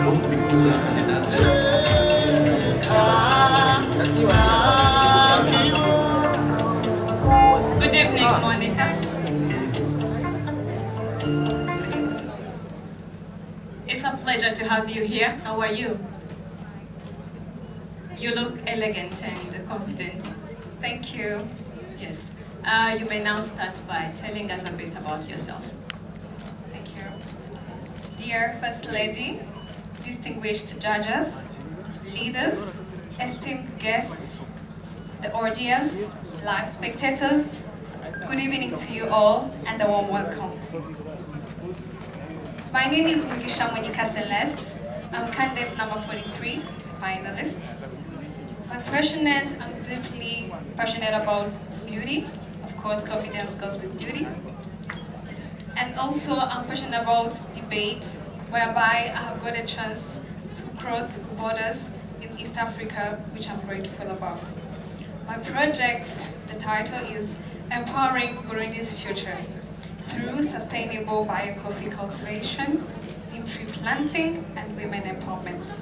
Good evening, Monica. It's a pleasure to have you here. How are you? You look elegant and confident. Thank you. Yes. You may now start by telling us a bit about yourself. Thank you. Dear First Lady, distinguished judges, leaders, esteemed guests, the audience, live spectators, good evening to you all and a warm welcome. My name is Mugisha Monica Celeste. I'm candidate number 43, finalist. I'm deeply passionate about beauty. Of course, confidence goes with beauty. And also, I'm passionate about debate, whereby I have got a chance to cross borders in East Africa, which I'm grateful about. My project, the title is Empowering Burundi's Future through Sustainable Bio-Coffee Cultivation, Deep Tree Planting, and Women Empowerment.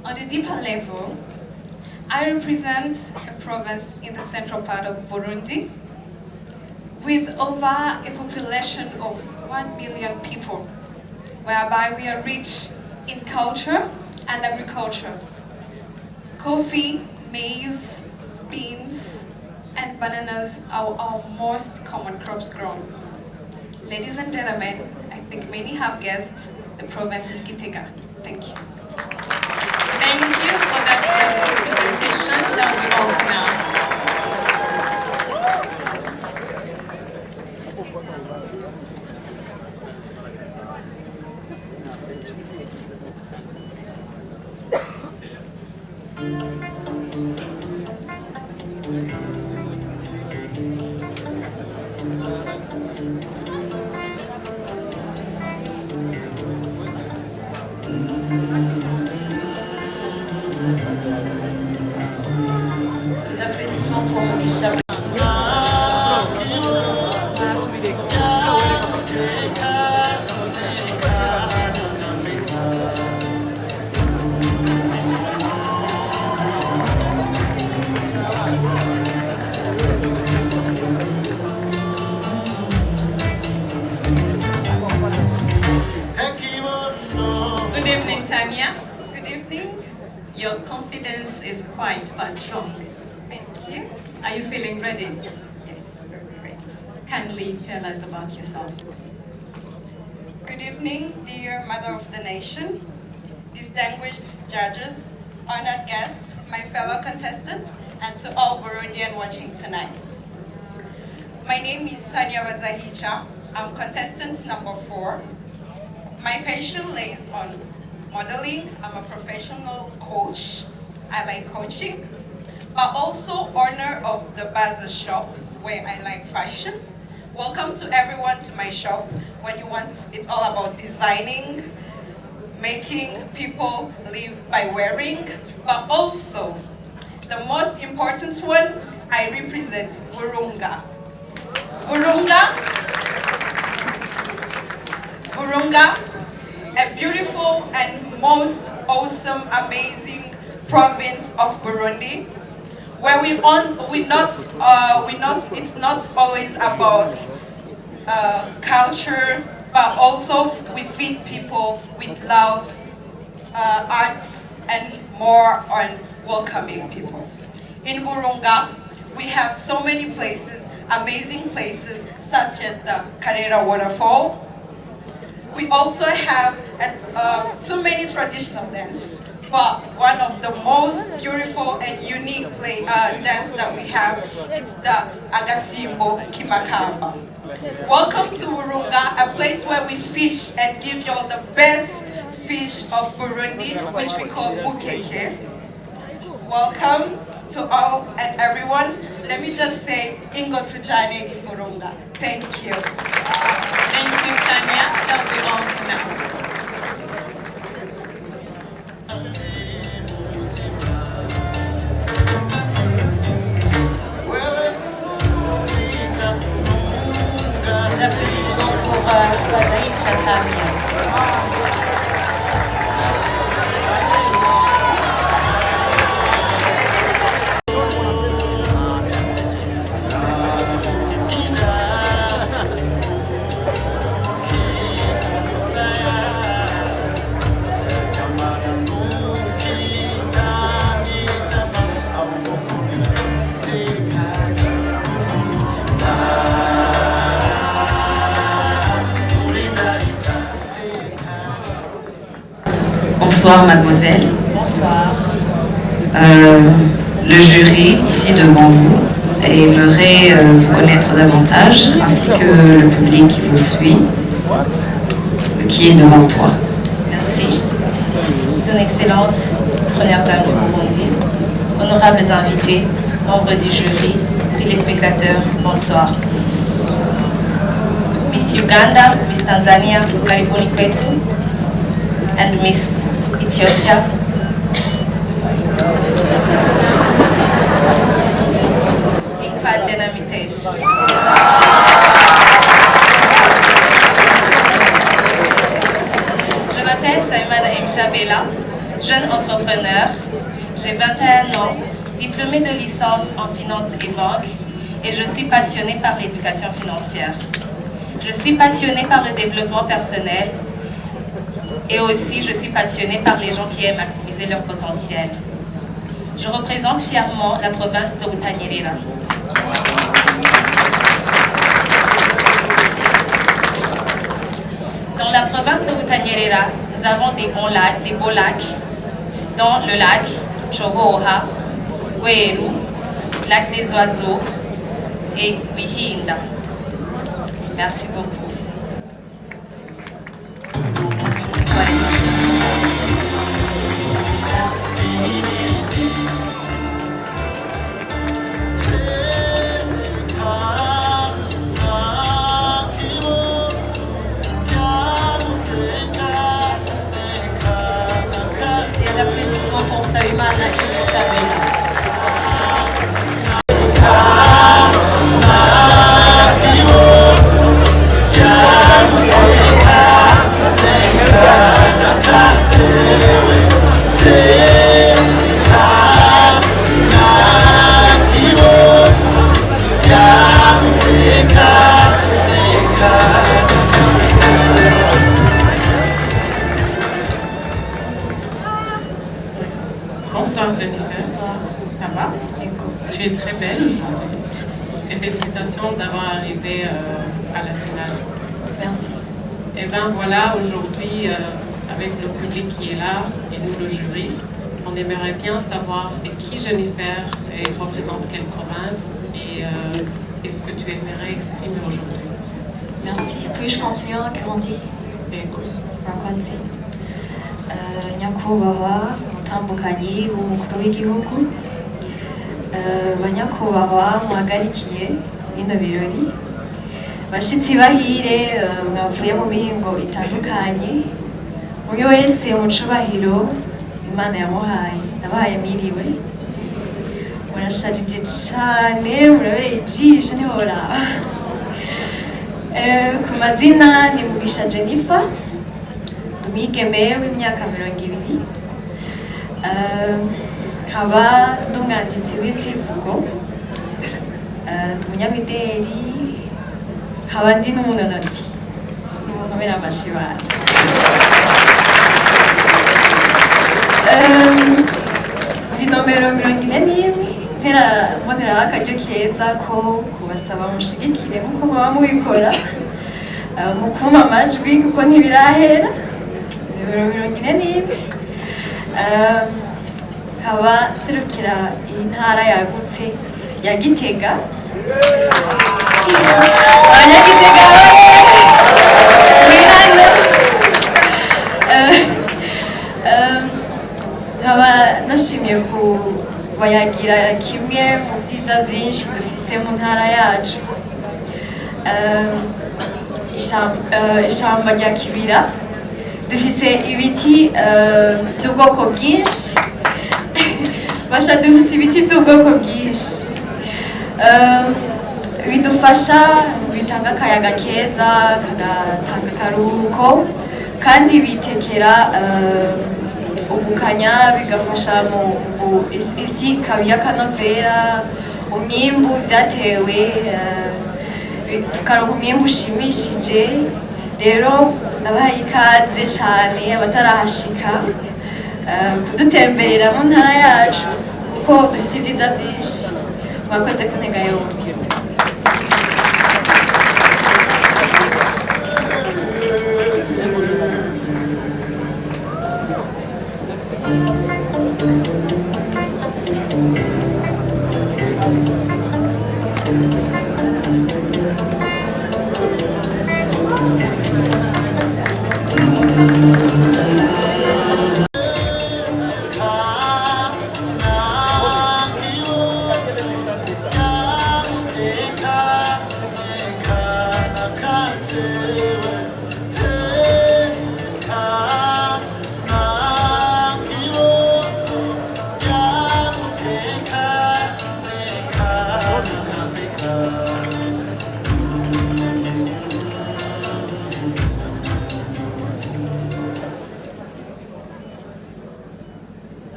On a deeper level, I represent a province in the central part of Burundi with over a population of 1 million people, whereby we are rich in culture and agriculture. Coffee, maize, beans, and bananas are our most common crops grown. Ladies and gentlemen, I think many have guessed the province is Gitega. Thank you. Thank you for that presentation. That we all now. Des applaudissements pour Mugisha. Good evening, Tanya. Good evening. Your confidence is quite but strong. Thank you. Are you feeling ready? Yes, very ready. Kindly tell us about yourself. Good evening, dear Mother of the Nation, distinguished judges, honored guests, my fellow contestants, and to all Burundian watching tonight. My name is Tanya Wadzahicha. I'm contestant number 4. My passion lays on modeling. I'm a professional coach. I like coaching, but also owner of the Bazaar shop where I like fashion. Welcome to everyone to my shop. When you want, it's all about designing, making people live by wearing, but also the most important one, I represent Burunga. Burunga, a beautiful and most awesome, amazing province of Burundi, where it's not always about culture, but also we feed people with love, arts, and more on welcoming people. In Burunga, we have so many places, amazing places, such as the Karera waterfall. We also have too many traditional dances, but one of the most beautiful and unique dance that we have is the Agasimbo Kimakamba. Welcome to Burunga, a place where we fish and give you all the best fish of Burundi, which we call bukeke. Welcome to all and everyone. Let me just say, Ingo Tujane in Burunga. Thank you. Thank you, Tanya. That'll be all for now. Des applaudissements pour Wadzahicha Tanya. Bonsoir mademoiselle. Bonsoir. Le jury ici devant vous aimerait vous connaître davantage, ainsi que le public qui vous suit, qui est devant toi. Merci. Son Excellence, Première Dame du Burundi, honorables invités, membres du jury, téléspectateurs, bonsoir. Miss Uganda, Miss Tanzania, karibuni kwetu, and Miss Ethiopia. Inkwadena Mitesh. Je m'appelle Saïmana Mjabela, jeune entrepreneur. J'ai 21 ans, diplômée de licence en finance et banque, et je suis passionnée par l'éducation financière. Je suis passionnée par le développement personnel et aussi je suis passionnée par les gens qui aiment maximiser leur potentiel. Je représente fièrement la province de Butanyerera. Dans la province de Butanyerera, nous avons des beaux lacs, dont le lac Chohoha, Gweru, lac des oiseaux et Wihinda. Merci beaucoup. Des applaudissements pour Saïmana Mjabela. Bonsoir Jennifer. Bonsoir. Ça va? Tu es très belle aujourd'hui. Et félicitations d'avoir arrivé à la finale. Merci. Et bien voilà, aujourd'hui, avec le public qui est là et nous le jury, on aimerait bien savoir c'est qui Jennifer et représente quelle province et est-ce que tu aimerais exprimer aujourd'hui? Merci. Puis-je continuer en kirundi? Écoute. Murakoze. Nyakubahwa umutambukanyi w'umukuru w'igihugu, banyakubahwa muhagarikiye bino birori, bashitsi bahire mwavuye mu mihingo itandukanye, umwe wese mu cubahiro Imana yamuhaye, ndabahaye mwiriwe, murashajije cane, murabereye ijisho ntiworaba. Ku mazina ni Mugisha Jennifer, umwigeme w'imyaka 20, nkaba ndi umwanditsi w'ivyivugo, ndi umunyamideli, nkaba ndi n'umunonotsi, nimunkomere amashi basi. Ndi nomero 41, mboneraho akaryo keza ko kubasaba mushigikire nkuko muba mubikora, mu kumpa amajwi kuko ntibirahera. Nomero 41, nkaba serukira iyi ntara yagutse ya Gitega. Abanyagitega mwihano. Nkaba nashimiye kubayagira kimwe mu vyiza vyinshi dufise mu ntara yacu. Ishamba rya Kibira, dufise ibiti vy'ubwoko bwinshi. Basha dufise ibiti vy'ubwoko bwinshi. Bidufasha, bitanga akayaga keza, kagatanga akaruhuko, kandi bitekera ubukanya, bigafasha mu isi ikaba iy'akanovera, umwimbu vyatewe, tukaronka umwimbu ushimishije. Rero nabahaye ikaze cane abatarahashika kudutemberera mu ntara yacu kuko dufise ivyiza vyinshi. Mwakoze kuntega yombi.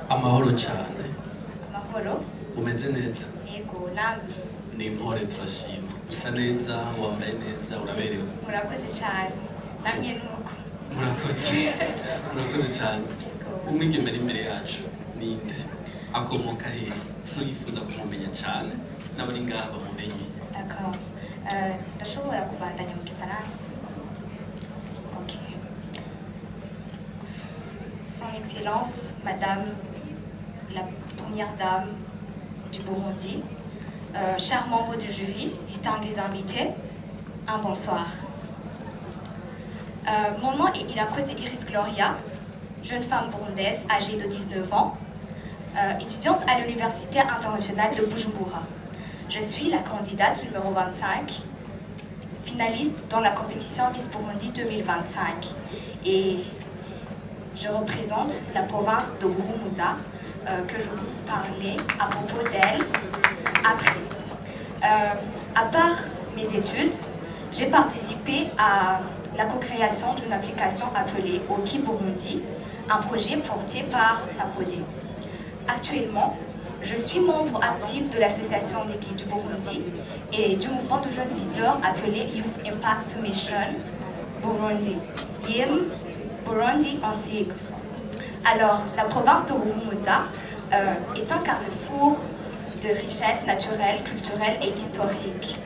amahoro cyane Amahoro. umeze neza Yego namwe. ni impore turashima usa neza wambaye neza uraberewe Murakoze cyane. Namwe nuko. murakoze cyane umwigeme ari imbere yacu ninde akomoka he turifuza kumumenya cyane n'abari ngaha bamumenye D'accord. Ndashobora kubandanya mu Gifaransa. Ok. Son Excellence, Madame la Première Dame du Burundi, chers membres du jury, distingués invités, un bonsoir. Mon nom est Irakoze Iris Gloria, jeune femme burundaise âgée de 19 ans, étudiante à l'Université internationale de Bujumbura. Je suis la candidate numéro 25, finaliste dans la compétition Miss Burundi 2025. Et je représente la province de Buhumuza, que je vais vous parler à propos d'elle après. À part mes études, j'ai participé à la co-création d'une application appelée Oki Burundi, un projet porté par Sapodé. Actuellement, je suis membre actif de l'association des guides du Burundi et du mouvement de jeunes leaders appelé Youth Impact Mission Burundi, YIM Burundi en sigle. Alors, la province de Buhumuza est un carrefour de richesses naturelles, culturelles et historiques.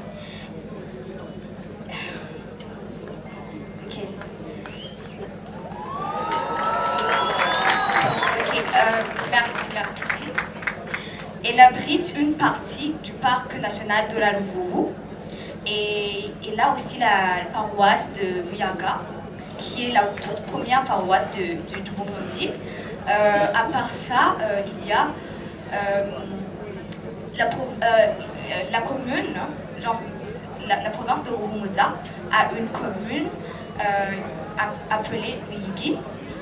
Merci. Elle abrite une partie du parc national de la Louvourou et là aussi la paroisse de Muyaga, qui est la toute première paroisse du Burundi. À part ça, il y a la commune, genre la province de Buhumuza a une commune appelée Luyigi,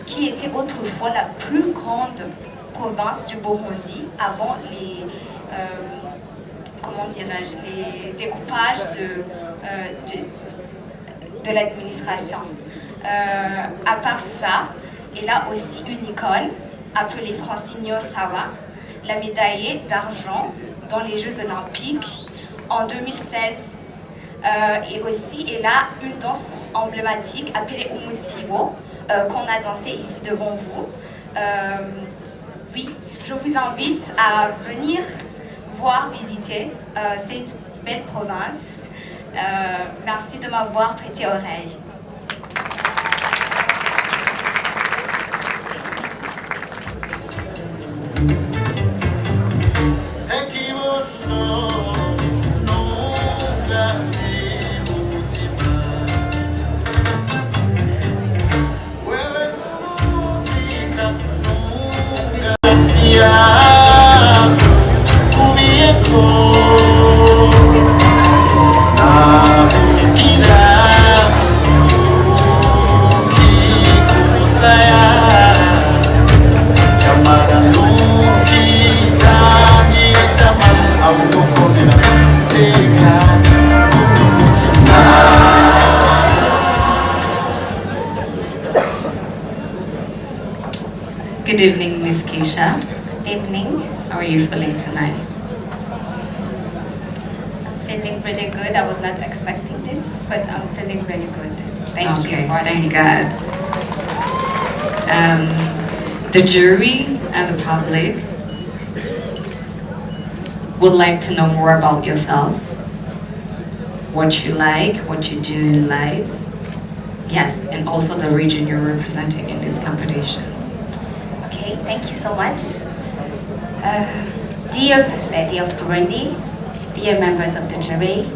qui était autrefois la plus grande province du Burundi avant les découpages de l'administration. À part ça, il a aussi une icône appelée Francine Sawa, la médaillée d'argent dans les Jeux Olympiques en 2016. Et aussi, il a une danse emblématique appelée Umutsiwo, qu'on a dansé ici devant vous. Oui, je vous invite à venir voir, visiter cette belle province. Merci de m'avoir prêté oreille. Good evening, Miss Keisha. Good evening. How are you feeling tonight? I'm feeling really good. I was not expecting this, but I'm feeling really good. Thank you for thank God. The jury and the public would like to know more about yourself, what you like, what you do in life, yes, and also the region you're representing in this competition. Okay, thank you so much. Dear First Lady of Burundi, dear members of the jury,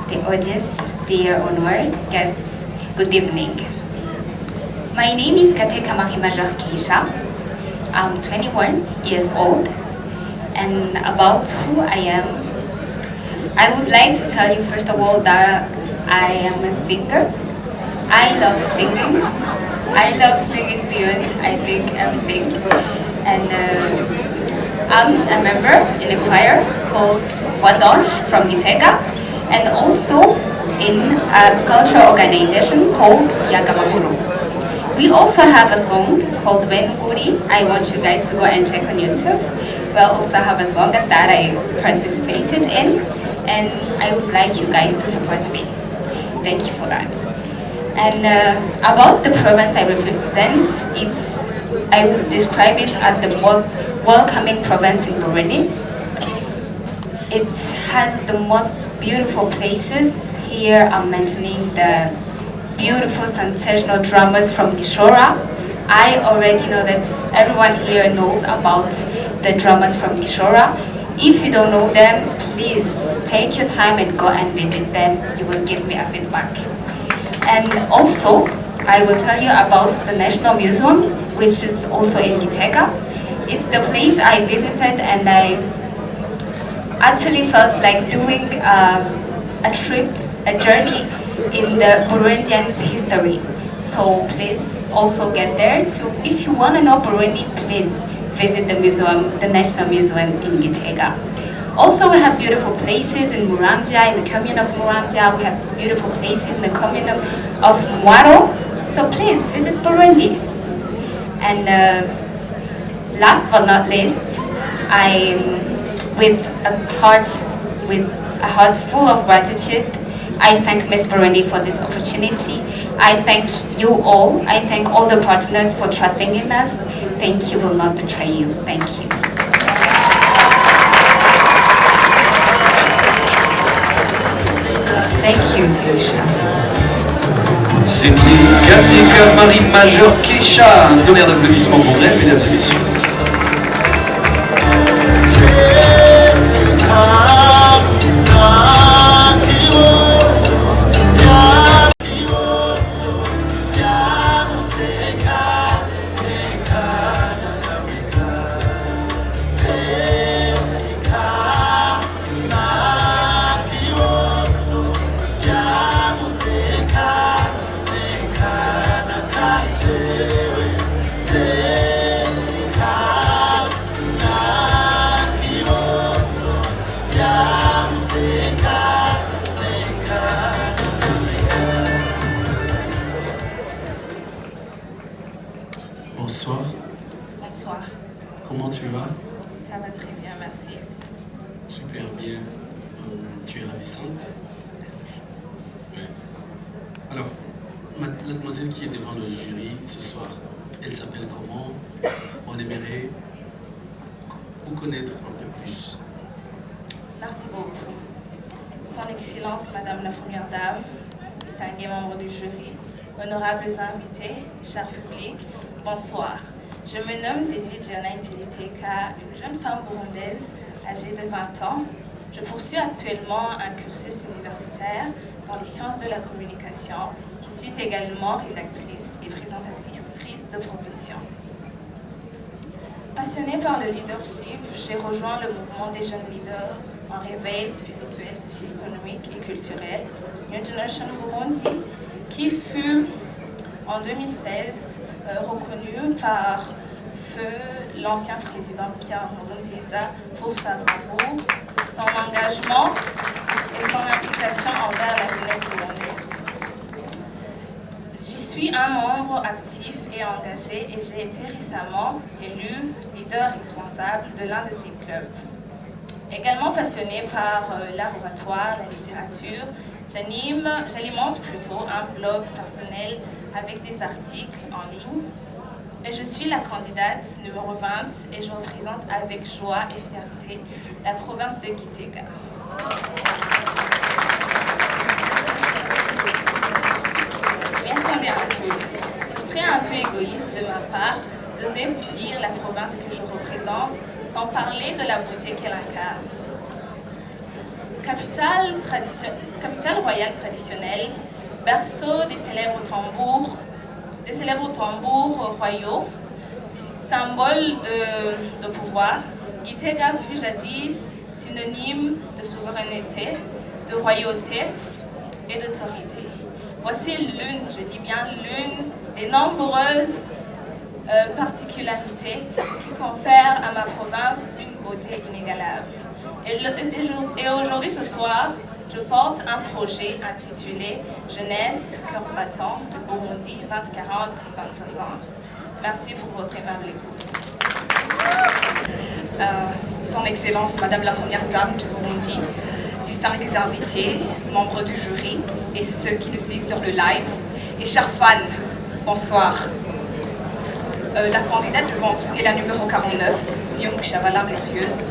the audience, dear honored guests, good evening. My name is Kateka Marie-Majeure Keisha. I'm 21 years old, and about who I am, I would like to tell you first of all that I am a singer. I love singing. I love singing beyond, I think, everything. And I'm a member in a choir called Voix d'Ange from Gitega, and also in a cultural organization called Yagamaguru. We also have a song called Benuguri. I want you guys to go and check on YouTube. We also have a song that I participated in, and I would like you guys to support me. Thank you for that. And about the province I represent, I would describe it as the most welcoming province in Burundi. It has the most beautiful places. Here I'm mentioning the beautiful sensational drummers from Gishora. I already know that everyone here knows about the drummers from Gishora. If you don't know them, please take your time and go and visit them. You will give me a feedback. And also, I will tell you about the National Museum, which is also in Gitega. It's the place I visited, and I actually felt like doing a trip, a journey in the Burundians' history. So please also get there too. If you want to know Burundi, please visit the museum, the National Museum in Gitega. Also, we have beautiful places in Muramvya, in the commune of Muramvya. We have beautiful places in the commune of Mwaro. So please visit Burundi. And last but not least, with a heart full of gratitude, I thank Miss Burundi for this opportunity. I thank you all. I thank all the partners for trusting in us. Thank you, will not betray you. Thank you. Thank you, Keisha. C'était Kateka Marie-Majeure Keisha. Un tonnerre d'applaudissements pour elle, mesdames et messieurs. Bonsoir. Bonsoir. Comment tu vas? Ça va très bien, merci. Super bien. Tu es ravissante. Merci. Ouais. Alors, la demoiselle qui est devant le jury ce soir, elle s'appelle comment? On aimerait vous connaître un peu plus. Merci beaucoup. Son Excellence, Madame la Première Dame, distingués membres du jury, honorables invités, cher public, bonsoir. Je me nomme Désir Djana Itiliteka, une jeune femme burundaise âgée de 20 ans. Je poursuis actuellement un cursus universitaire dans les sciences de la communication. Je suis également rédactrice et présentatrice de profession. Passionnée par le leadership, j'ai rejoint le mouvement des jeunes leaders en réveil spirituel, socio-économique et culturel, New Generation Burundi, qui fut en 2016 reconnu par feu l'ancien président Pierre Nkurunziza pour sa bravoure, son engagement et son implication envers la jeunesse burundaise. J'y suis un membre actif et engagé et j'ai été récemment élu leader responsable de l'un de ces clubs. Également passionnée par l'art oratoire, la littérature, j'alimente plutôt un blog personnel avec des articles en ligne. Et je suis la candidate numéro 20 et je représente avec joie et fierté la province de Gitega. Mais attendez un peu, ce serait un peu égoïste de ma part de d'oser vous dire la province que je représente, sans parler de la beauté qu'elle incarne. Capitale royale traditionnelle, berceau des célèbres tambours royaux, symbole de pouvoir, Gitega fut jadis synonyme de souveraineté, de royauté et d'autorité. Voici l'une, je dis bien l'une, des nombreuses particularités qui confèrent à ma province une beauté inégalable. Et aujourd'hui, ce soir, je porte un projet intitulé Jeunesse, cœur battant du Burundi 2040-2060. Merci pour votre aimable écoute. Son Excellence, Madame la Première Dame du Burundi, distingués invités, membres du jury et ceux qui nous suivent sur le live, et chers fans, bonsoir. La candidate devant vous est la numéro 49, Myung Shavala Glorieuse,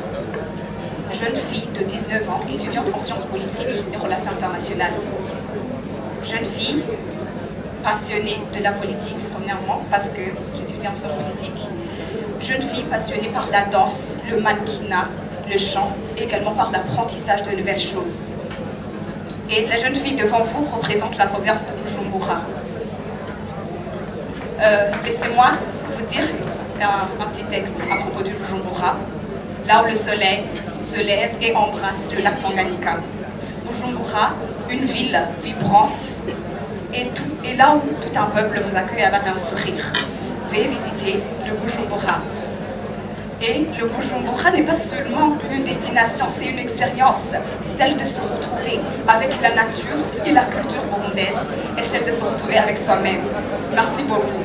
jeune fille de 19 ans, étudiante en sciences politiques et relations internationales. Jeune fille passionnée de la politique, premièrement, parce que j'étudie en sciences politiques. Jeune fille passionnée par la danse, le mannequinat, le chant, et également par l'apprentissage de nouvelles choses. Et la jeune fille devant vous représente la province de Bujumbura. Laissez-moi vous dire un petit texte à propos du Bujumbura, là où le soleil se lève et embrasse le lac Tanganyika. Bujumbura, une ville vibrante, et là où tout un peuple vous accueille avec un sourire. Veuillez visiter le Bujumbura. Et le Bujumbura n'est pas seulement une destination, c'est une expérience, celle de se retrouver avec la nature et la culture burundaise, et celle de se retrouver avec soi-même. Merci beaucoup.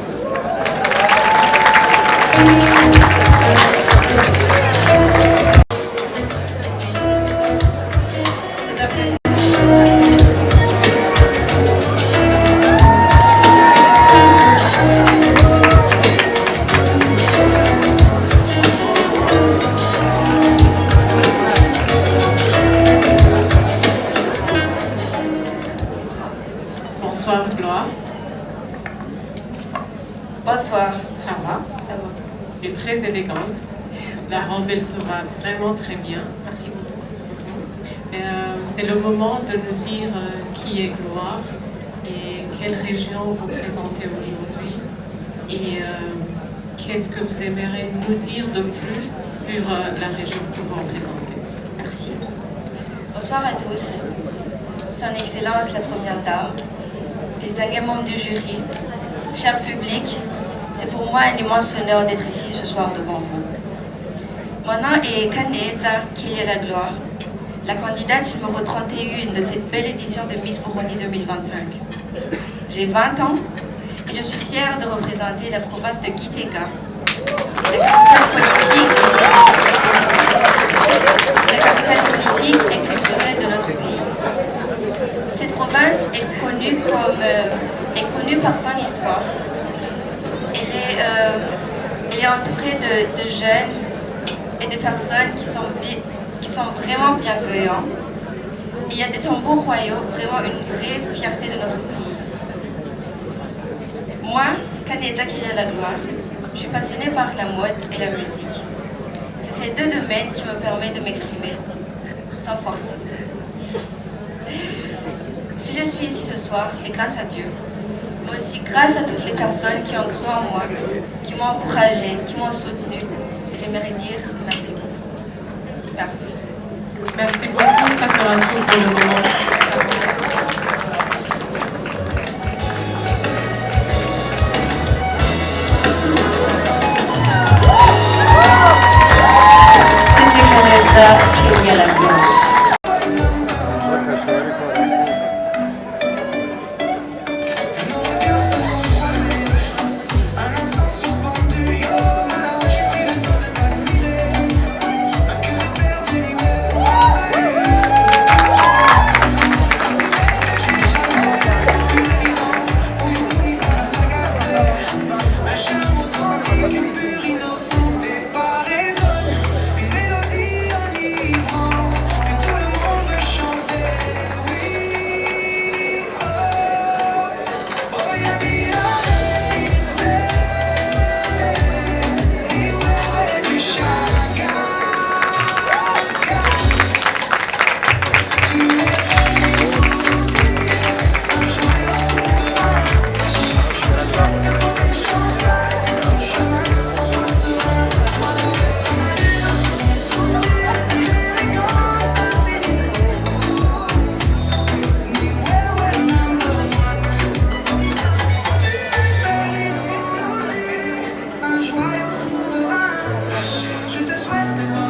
Bonsoir Gloire. Bonsoir. Ça va? Ça va. Tu es très élégante. La robe, elle te va vraiment très bien. Merci beaucoup. C'est le moment de nous dire qui est Gloire et quelle région vous présentez aujourd'hui et qu'est-ce que vous aimeriez nous dire de plus sur la région que vous représentez. Merci. Bonsoir à tous. Son Excellence la Première Dame, distingués membres du jury, cher public, c'est pour moi un immense honneur d'être ici ce soir devant vous. Mon nom est Kaneza Kilia Gloire, la candidate numéro 31 de cette belle édition de Miss Burundi 2025. J'ai 20 ans et je suis fière de représenter la province de Gitega, la capitale politique et culturelle de notre pays. Cette province est connue par son histoire. Elle est entourée de jeunes et de personnes qui sont vraiment bienveillants. Il y a des tambours royaux, vraiment une vraie fierté de notre pays. Moi, Kaneza Kilia la Gloire, je suis passionnée par la mode et la musique. C'est ces deux domaines qui me permettent de m'exprimer sans forcer. Si je suis ici ce soir, c'est grâce à Dieu, mais aussi grâce à toutes les personnes qui ont cru en moi, qui m'ont encouragée, qui m'ont soutenue. Et j'aimerais dire merci beaucoup. Merci. Merci beaucoup, ça sera tout pour le moment. C'était Kaneza Kilia la Gloire. souhaite